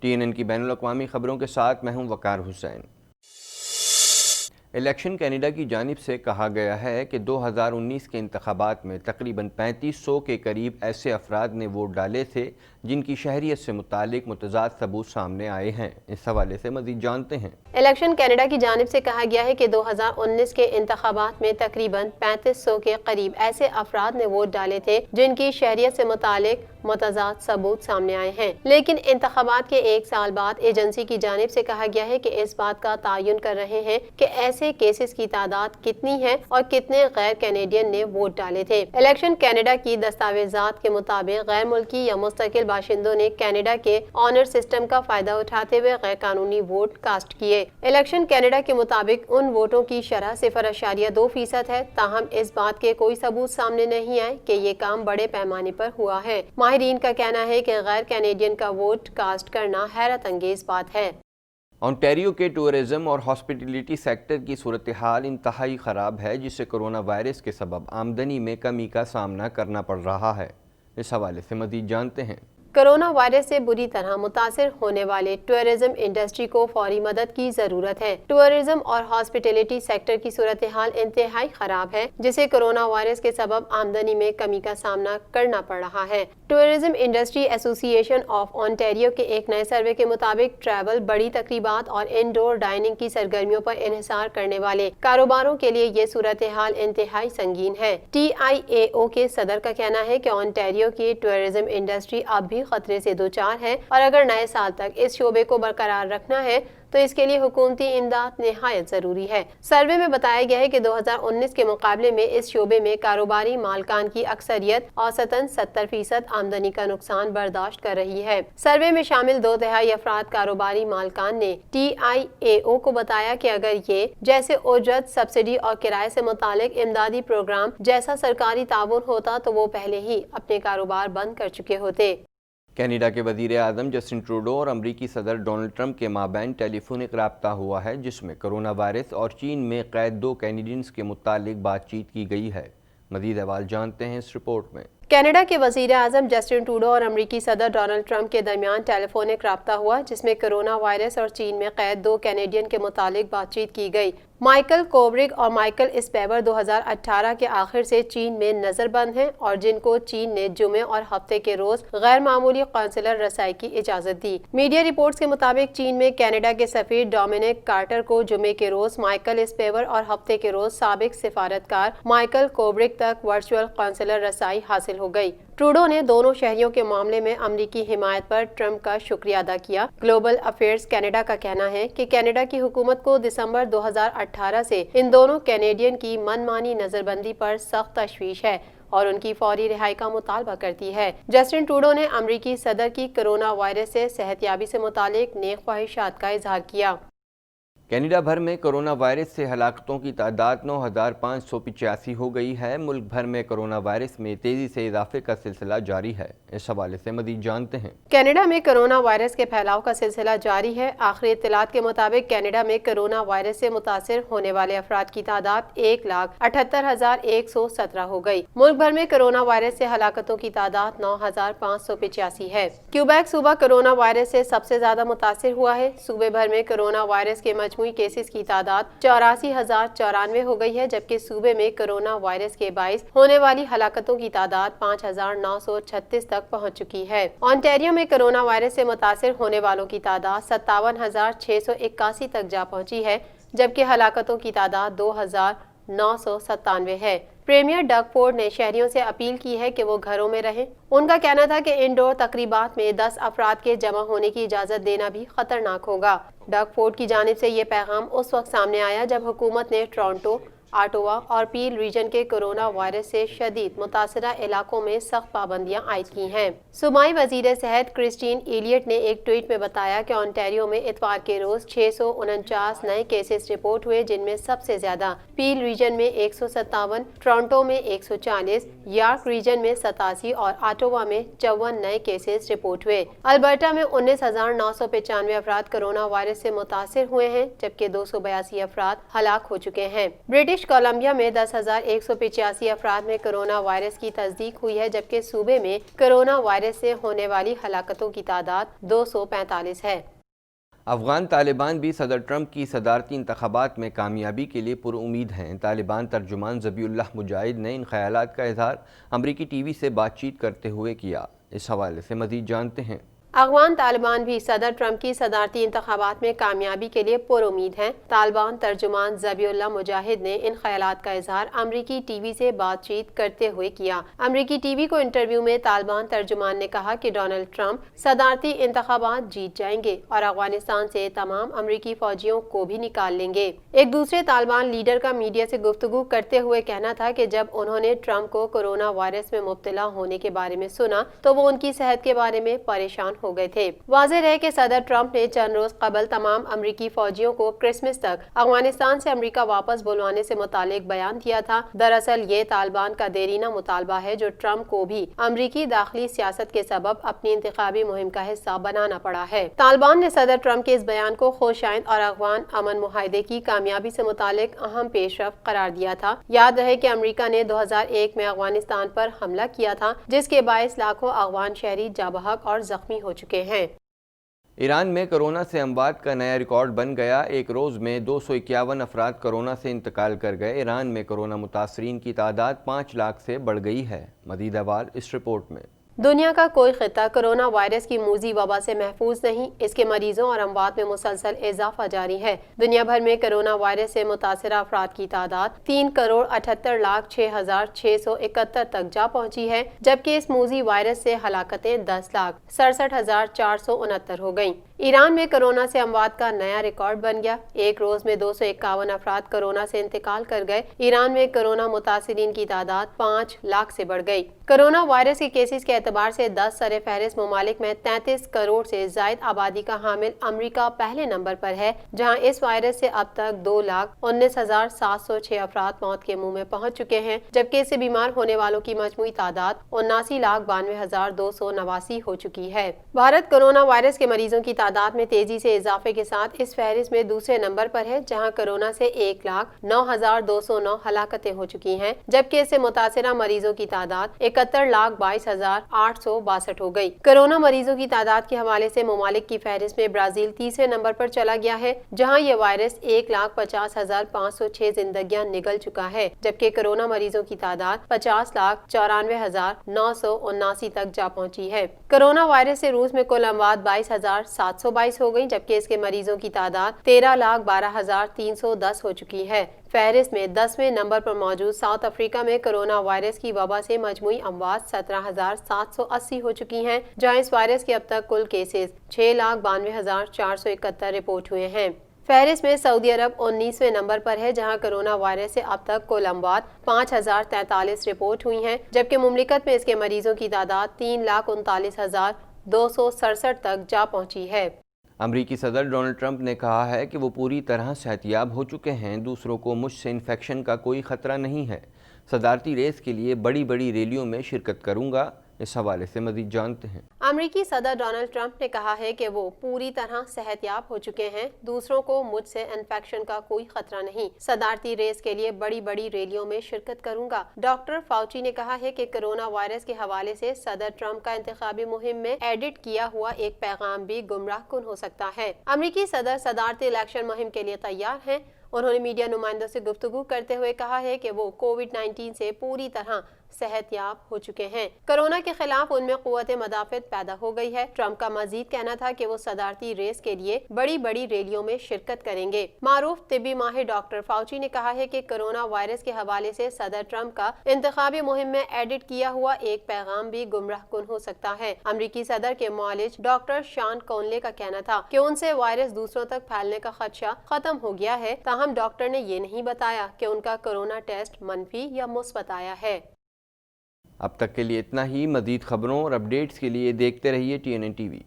TNN کی بین الاقوامی خبروں کے ساتھ میں ہوں وقار حسین۔ الیکشن کینیڈا کی جانب سے کہا گیا ہے کہ 2019 کے انتخابات میں تقریباً 3500 کے قریب ایسے افراد نے ووٹ ڈالے تھے جن کی شہریت سے متعلق متضاد ثبوت سامنے آئے ہیں۔ اس حوالے سے مزید جانتے ہیں۔ الیکشن کینیڈا کی جانب سے کہا گیا ہے کہ 2019 کے انتخابات میں تقریباً 3500 کے قریب ایسے افراد نے ووٹ ڈالے تھے جن کی شہریت سے متعلق متضاد ثبوت سامنے آئے ہیں، لیکن انتخابات کے ایک سال بعد ایجنسی کی جانب سے کہا گیا ہے کہ اس بات کا تعین کر رہے ہیں کہ ایسے کیسز کی تعداد کتنی ہے اور کتنے غیر کینیڈین نے ووٹ ڈالے تھے۔ الیکشن کینیڈا کی دستاویزات کے مطابق غیر ملکی یا مستقل باشندوں نے کینیڈا کے آنر سسٹم کا فائدہ اٹھاتے ہوئے غیر قانونی ووٹ کاسٹ کیے۔ الیکشن کینیڈا کے مطابق ان ووٹوں کی شرح 0.2% ہے، تاہم اس بات کے کوئی ثبوت سامنے نہیں آئے کہ یہ کام بڑے پیمانے پر ہوا ہے۔ ماہرین کا کہنا ہے کہ غیر کینیڈین کا ووٹ کاسٹ کرنا حیرت انگیز بات ہے۔ اونٹاریو کے ٹورزم اور ہاسپٹیلٹی سیکٹر کی صورتحال انتہائی خراب ہے، جس سے کرونا وائرس کے سبب آمدنی میں کمی کا سامنا کرنا پڑ رہا ہے۔ اس حوالے سے مزید جانتے ہیں۔ کرونا وائرس سے بری طرح متاثر ہونے والے ٹورزم انڈسٹری کو فوری مدد کی ضرورت ہے۔ ٹورزم اور ہاسپٹیلٹی سیکٹر کی صورتحال انتہائی خراب ہے، جسے کرونا وائرس کے سبب آمدنی میں کمی کا سامنا کرنا پڑ رہا ہے۔ ٹورزم انڈسٹری ایسوسی ایشن آف اونٹاریو کے ایک نئے سروے کے مطابق ٹریول، بڑی تقریبات اور انڈور ڈائننگ کی سرگرمیوں پر انحصار کرنے والے کاروباروں کے لیے یہ صورتحال انتہائی سنگین ہے۔ TIAO کے صدر کا کہنا ہے کہ اونٹاریو کی ٹورزم انڈسٹری اب بھی خطرے سے دوچار ہے اور اگر نئے سال تک اس شعبے کو برقرار رکھنا ہے تو اس کے لیے حکومتی امداد نہایت ضروری ہے۔ سروے میں بتایا گیا ہے کہ 2019 کے مقابلے میں اس شعبے میں کاروباری مالکان کی اکثریت اوسطاً 70% آمدنی کا نقصان برداشت کر رہی ہے۔ سروے میں شامل 2/3 افراد کاروباری مالکان نے TIAO کو بتایا کہ اگر یہ جیسے اجرت، سبسڈی اور کرائے سے متعلق امدادی پروگرام جیسا سرکاری تعاون ہوتا تو وہ پہلے ہی اپنے کاروبار بند کر چکے ہوتے۔ کینیڈا کے وزیر اعظم جسٹن ٹروڈو اور امریکی صدر ڈونلڈ ٹرمپ کے مابین ٹیلی فونک رابطہ ہوا ہے، جس میں کرونا وائرس اور چین میں قید 2 کینیڈینز کے متعلق بات چیت کی گئی ہے۔ مزید احوال جانتے ہیں اس رپورٹ میں۔ کینیڈا کے وزیر اعظم جسٹن ٹروڈو اور امریکی صدر ڈونلڈ ٹرمپ کے درمیان ٹیلی فونک رابطہ ہوا، جس میں کرونا وائرس اور چین میں قید 2 کینیڈین کے متعلق بات چیت کی گئی۔ مائیکل کوبرگ اور مائیکل اسپیور 2018 کے آخر سے چین میں نظر بند ہیں اور جن کو چین نے جمعے اور ہفتے کے روز غیر معمولی قونصلر رسائی کی اجازت دی۔ میڈیا رپورٹس کے مطابق چین میں کینیڈا کے سفیر ڈومینک کارٹر کو جمعے کے روز مائیکل اسپیور اور ہفتے کے روز سابق سفارتکار مائیکل کوبرگ تک ورچوئل قونصلر رسائی حاصل ہو گئی۔ ٹروڈو نے دونوں شہریوں کے معاملے میں امریکی حمایت پر ٹرمپ کا شکریہ ادا کیا۔ گلوبل افیئرز کینیڈا کا کہنا ہے کہ کینیڈا کی حکومت کو دسمبر 2018 سے ان دونوں کینیڈین کی من مانی نظر بندی پر سخت تشویش ہے اور ان کی فوری رہائی کا مطالبہ کرتی ہے۔ جسٹن ٹروڈو نے امریکی صدر کی کرونا وائرس سے صحت یابی سے متعلق نیک خواہشات کا اظہار کیا۔ کینیڈا بھر میں کرونا وائرس سے ہلاکتوں کی تعداد 9585 ہو گئی ہے۔ ملک بھر میں کرونا وائرس میں تیزی سے اضافے کا سلسلہ جاری ہے۔ اس حوالے سے مزید جانتے ہیں۔ کینیڈا میں کرونا وائرس کے پھیلاؤ کا سلسلہ جاری ہے۔ آخری اطلاعات کے مطابق کینیڈا میں کرونا وائرس سے متاثر ہونے والے افراد کی تعداد 1,78,117 ہو گئی۔ ملک بھر میں کرونا وائرس سے ہلاکتوں کی تعداد 9,585 ہے۔ کیوبیک صوبہ کرونا وائرس سے سب سے زیادہ متاثر ہوا ہے۔ صوبے بھر میں کرونا وائرس کے مجموعی کیسز کی تعداد 84,094 ہو گئی ہے، جبکہ صوبے میں کرونا وائرس کے باعث ہونے والی ہلاکتوں کی تعداد 5,936 تک پہنچ چکی ہے۔ اونٹاریو میں کرونا وائرس سے متاثر ہونے والوں کی تعداد 57,681 تک جا پہنچی ہے، جبکہ ہلاکتوں کی تعداد 2,997 ہے۔ پریمیئر ڈگ فورڈ نے شہریوں سے اپیل کی ہے کہ وہ گھروں میں رہیں۔ ان کا کہنا تھا کہ انڈور تقریبات میں 10 افراد کے جمع ہونے کی اجازت دینا بھی خطرناک ہوگا۔ ڈگ فورڈ کی جانب سے یہ پیغام اس وقت سامنے آیا جب حکومت نے ٹورنٹو، آٹوا اور پیل ریجن کے کرونا وائرس سے شدید متاثرہ علاقوں میں سخت پابندیاں عائد کی ہیں۔ صوبائی وزیر صحت کرسٹین ایلیٹ نے ایک ٹویٹ میں بتایا کہ اونٹاریو میں اتوار کے روز 649 نئے کیسز رپورٹ ہوئے، جن میں سب سے زیادہ پیل ریجن میں 157، ٹورنٹو میں 140، یارک ریجن میں 87 اور آٹوا میں 54 نئے کیسز رپورٹ ہوئے۔ البرٹا میں 19,995 افراد کرونا وائرس سے متاثر ہوئے ہیں، جبکہ 282 افراد ہلاک ہو چکے ہیں۔ برٹش برٹش کولمبیا میں 10,185 افراد میں کرونا وائرس کی تصدیق ہوئی ہے، جبکہ صوبے میں کرونا وائرس سے ہونے والی ہلاکتوں کی تعداد 245 ہے۔ افغان طالبان بھی صدر ٹرمپ کی صدارتی انتخابات میں کامیابی کے لیے پر امید ہیں۔ طالبان ترجمان ذبیح اللہ مجاہد نے ان خیالات کا اظہار امریکی ٹی وی سے بات چیت کرتے ہوئے کیا۔ اس حوالے سے مزید جانتے ہیں۔ افغان طالبان بھی صدر ٹرمپ کی صدارتی انتخابات میں کامیابی کے لیے پر امید ہیں۔ طالبان ترجمان ذبیح اللہ مجاہد نے ان خیالات کا اظہار امریکی ٹی وی سے بات چیت کرتے ہوئے کیا۔ امریکی ٹی وی کو انٹرویو میں طالبان ترجمان نے کہا کہ ڈونلڈ ٹرمپ صدارتی انتخابات جیت جائیں گے اور افغانستان سے تمام امریکی فوجیوں کو بھی نکال لیں گے۔ ایک دوسرے طالبان لیڈر کا میڈیا سے گفتگو کرتے ہوئے کہنا تھا کہ جب انہوں نے ٹرمپ کو کورونا وائرس میں مبتلا ہونے کے بارے میں سنا تو وہ ان کی صحت کے بارے میں پریشان ہو گئے تھے۔ واضح رہے کہ صدر ٹرمپ نے چند روز قبل تمام امریکی فوجیوں کو کرسمس تک افغانستان سے امریکہ واپس بلوانے سے متعلق بیان دیا تھا۔ دراصل یہ طالبان کا دیرینہ مطالبہ ہے جو ٹرمپ کو بھی امریکی داخلی سیاست کے سبب اپنی انتخابی مہم کا حصہ بنانا پڑا ہے۔ طالبان نے صدر ٹرمپ کے اس بیان کو خوشائند اور افغان امن معاہدے کی کامیابی سے متعلق اہم پیش رفت قرار دیا تھا۔ یاد رہے کہ امریکہ نے 2001 میں افغانستان پر حملہ کیا تھا، جس کے باعث لاکھوں افغان شہری جاں بحق اور زخمی ہو چکے ہیں۔ ایران میں کرونا سے اموات کا نیا ریکارڈ بن گیا۔ ایک روز میں 251 افراد کرونا سے انتقال کر گئے۔ ایران میں کرونا متاثرین کی تعداد 5 لاکھ سے بڑھ گئی ہے۔ مزید احوال اس رپورٹ میں۔ دنیا کا کوئی خطہ کرونا وائرس کی موذی وبا سے محفوظ نہیں۔ اس کے مریضوں اور اموات میں مسلسل اضافہ جاری ہے۔ دنیا بھر میں کرونا وائرس سے متاثرہ افراد کی تعداد 3,78,06,671 تک جا پہنچی ہے، جبکہ اس موذی وائرس سے ہلاکتیں 10,67,469 ہو گئیں۔ ایران میں کرونا سے اموات کا نیا ریکارڈ بن گیا۔ ایک روز میں 251 افراد کرونا سے انتقال کر گئے۔ ایران میں کرونا متاثرین کی تعداد 5 لاکھ سے بڑھ گئی۔ کرونا وائرس کے کیسز کے اعتبار سے 10 سر فہرست ممالک میں 33 کروڑ سے زائد آبادی کا حامل امریکہ پہلے نمبر پر ہے، جہاں اس وائرس سے اب تک 2,19,706 افراد موت کے منہ میں پہنچ چکے ہیں، جبکہ اس سے بیمار ہونے والوں کی مجموعی تعداد 79,92,289 ہو چکی ہے۔ بھارت کرونا وائرس کے مریضوں کی تعداد میں تیزی سے اضافے کے ساتھ اس فہرست میں دوسرے نمبر پر ہے، جہاں کرونا سے 1,09,209 ہلاکتیں ہو چکی ہیں، جبکہ اس سے متاثرہ مریضوں کی تعداد 71,22,862 ہو گئی۔ کرونا مریضوں کی تعداد کے حوالے سے ممالک کی فہرست میں برازیل تیسرے نمبر پر چلا گیا ہے، جہاں یہ وائرس 1,50,506 زندگیاں نگل چکا ہے، جبکہ کرونا مریضوں کی تعداد 50,94,979 تک جا پہنچی ہے۔ کرونا وائرس سے روس میں کل اموات 22,722 ہو گئی، جبکہ اس کے مریضوں کی تعداد 13,12,310 ہو چکی ہے۔ فہرست میں 10ویں نمبر پر موجود ساؤتھ افریقہ میں کرونا وائرس کی وبا سے مجموعی اموات 17,780 ہو چکی ہیں، جہاں اس وائرس کے اب تک کل کیسز 6,92,471 رپورٹ ہوئے ہیں۔ فہرست میں سعودی عرب 19ویں نمبر پر ہے، جہاں کرونا وائرس سے اب تک کل اموات 5,043 رپورٹ ہوئی ہیں، جبکہ مملکت میں اس کے مریضوں کی تعداد 3,39,267 تک جا پہنچی ہے۔ امریکی صدر ڈونلڈ ٹرمپ نے کہا ہے کہ وہ پوری طرح صحت یاب ہو چکے ہیں۔ دوسروں کو مجھ سے انفیکشن کا کوئی خطرہ نہیں ہے۔ صدارتی ریس کے لیے بڑی بڑی ریلیوں میں شرکت کروں گا۔ اس حوالے سے مزید جانتے ہیں۔ امریکی صدر ڈونلڈ ٹرمپ نے کہا ہے کہ وہ پوری طرح صحت یاب ہو چکے ہیں۔ دوسروں کو مجھ سے انفیکشن کا کوئی خطرہ نہیں۔ صدارتی ریس کے لیے بڑی بڑی ریلیوں میں شرکت کروں گا۔ ڈاکٹر فاؤچی نے کہا ہے کہ کرونا وائرس کے حوالے سے صدر ٹرمپ کا انتخابی مہم میں ایڈٹ کیا ہوا ایک پیغام بھی گمراہ کن ہو سکتا ہے۔ امریکی صدر صدارتی الیکشن مہم کے لیے تیار ہیں۔ انہوں نے میڈیا نمائندوں سے گفتگو کرتے ہوئے کہا ہے کہ وہ کووڈ-19 سے پوری طرح صحت یاب ہو چکے ہیں۔ کرونا کے خلاف ان میں قوت مدافعت پیدا ہو گئی ہے۔ ٹرمپ کا مزید کہنا تھا کہ وہ صدارتی ریس کے لیے بڑی بڑی ریلیوں میں شرکت کریں گے۔ معروف طبی ماہر ڈاکٹر فاؤچی نے کہا ہے کہ کرونا وائرس کے حوالے سے صدر ٹرمپ کا انتخابی مہم میں ایڈٹ کیا ہوا ایک پیغام بھی گمراہ کن ہو سکتا ہے۔ امریکی صدر کے معالج ڈاکٹر شان کونلے کا کہنا تھا کہ ان سے وائرس دوسروں تک پھیلنے کا خدشہ ختم ہو گیا ہے، تاہم ڈاکٹر نے یہ نہیں بتایا کہ ان کا کرونا ٹیسٹ منفی یا مثبت آیا ہے۔ اب تک کے لیے اتنا ہی۔ مزید خبروں اور اپڈیٹس کے لیے دیکھتے رہیے TNN TV۔